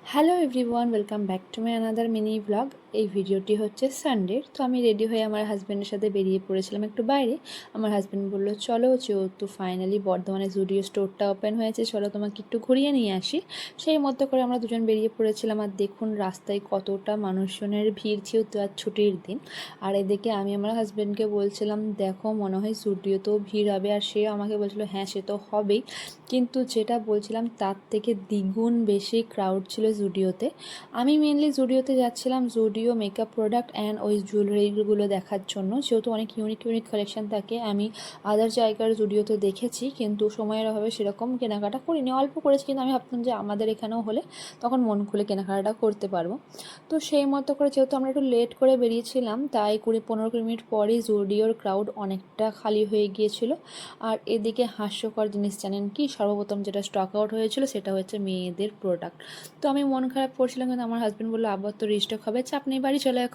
Hello everyone, welcome back to my another mini blog. এই ভিডিওটি হচ্ছে সানডের। তো আমি রেডি হয়ে আমার হাজব্যান্ডের সাথে বেরিয়ে পড়েছিলাম একটু বাইরে। আমার হাজব্যান্ড বললো চলো, যেহেতু ফাইনালি বর্ধমানে জুডিও স্টোরটা ওপেন হয়েছে, চলো তোমাকে একটু ঘুরিয়ে নিয়ে আসি। সেই মতো করে আমরা দুজন বেরিয়ে পড়েছিলাম। আর দেখুন রাস্তায় কতটা মানুষজনের ভিড়, যেহেতু আর ছুটির দিন। আর এদিকে আমি আমার হাজব্যান্ডকে বলছিলাম, দেখো মনে হয় জুডিওতেও ভিড় হবে। আর সে আমাকে বলছিল হ্যাঁ সে তো হবেই, কিন্তু যেটা বলছিলাম তার থেকে দ্বিগুণ বেশি ক্রাউড ছিল জুডিওতে। আমি মেনলি জুডিওতে যাচ্ছিলাম জুডিও মেকআপ প্রোডাক্ট অ্যান্ড ওই জুয়েলারিগুলো দেখার জন্য, যেহেতু অনেক ইউনিক ইউনিক কালেকশন থাকে। আমি আদার জায়গার জুডিওতে দেখেছি, কিন্তু সময়ের অভাবে সেরকম কেনাকাটা করিনি, অল্প করেছি। কিন্তু আমি ভাবতাম যে আমাদের এখানেও হলে তখন মন খুলে কেনাকাটা করতে পারবো। তো সেই মতো করে যেহেতু আমরা একটু লেট করে বেরিয়েছিলাম, তাই 20-15 মিনিট পরেই জুডিওর ক্রাউড অনেকটা খালি হয়ে গিয়েছিল। আর এদিকে হাস্যকর জিনিস জানেন কি, সর্বপ্রথম যেটা স্টক আউট হয়েছিল সেটা হচ্ছে মেয়েদের প্রোডাক্ট। তো আমি মন খারাপ করছিলাম, কিন্তু আমার হাজব্যান্ড বললো আবার তো রিস্টক হবে, চাপ নেই, বাড়ি চলে এখন।